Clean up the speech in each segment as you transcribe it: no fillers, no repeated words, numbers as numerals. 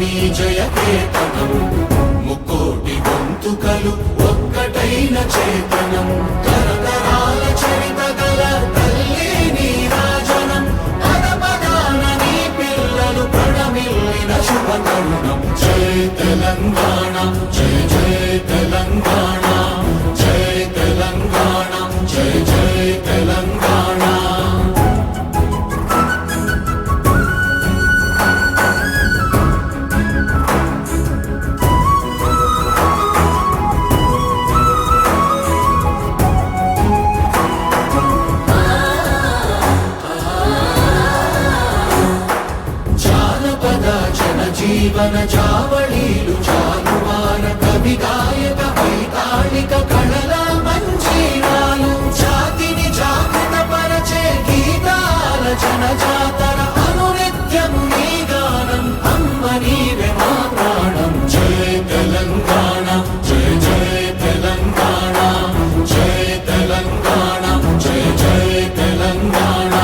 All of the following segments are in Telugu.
నీ జయకేతనం ముక్కోటి గొంతుకలు ఒక్కటైన చేతనం తరతరాల చరిత గల తల్లి నీ రాజనం పద పదాన నీ పిల్లలు ప్రణమిల్లిన శుభ తరుణం జై తెలంగాణ జై జై తెలంగాణ జై తెలంగాణ జై జై తెలంగాణ జీవన చావళీలు చాలువార కవి గాయక వైతాళిక కళల మంజీరాలు జాతిని జాగృత పరచే గీతాల జనజాతర అనునిత్యము నీ గానం అమ్మ నీవే మా ప్రాణం జై తెలంగాణ జై జై తెలంగాణ జై తెలంగాణ జై జై తెలంగాణ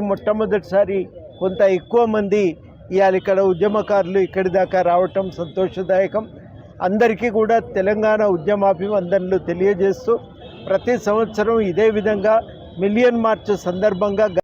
మొట్టమొదటిసారి కొంత ఎక్కువ మంది ఇవాళ ఇక్కడ ఉద్యమకారులు ఇక్కడి దాకా రావటం సంతోషదాయకం. అందరికీ కూడా తెలంగాణ ఉద్యమాభివందనలు తెలియజేస్తూ ప్రతి సంవత్సరం ఇదే విధంగా మిలియన్ మార్చ్ సందర్భంగా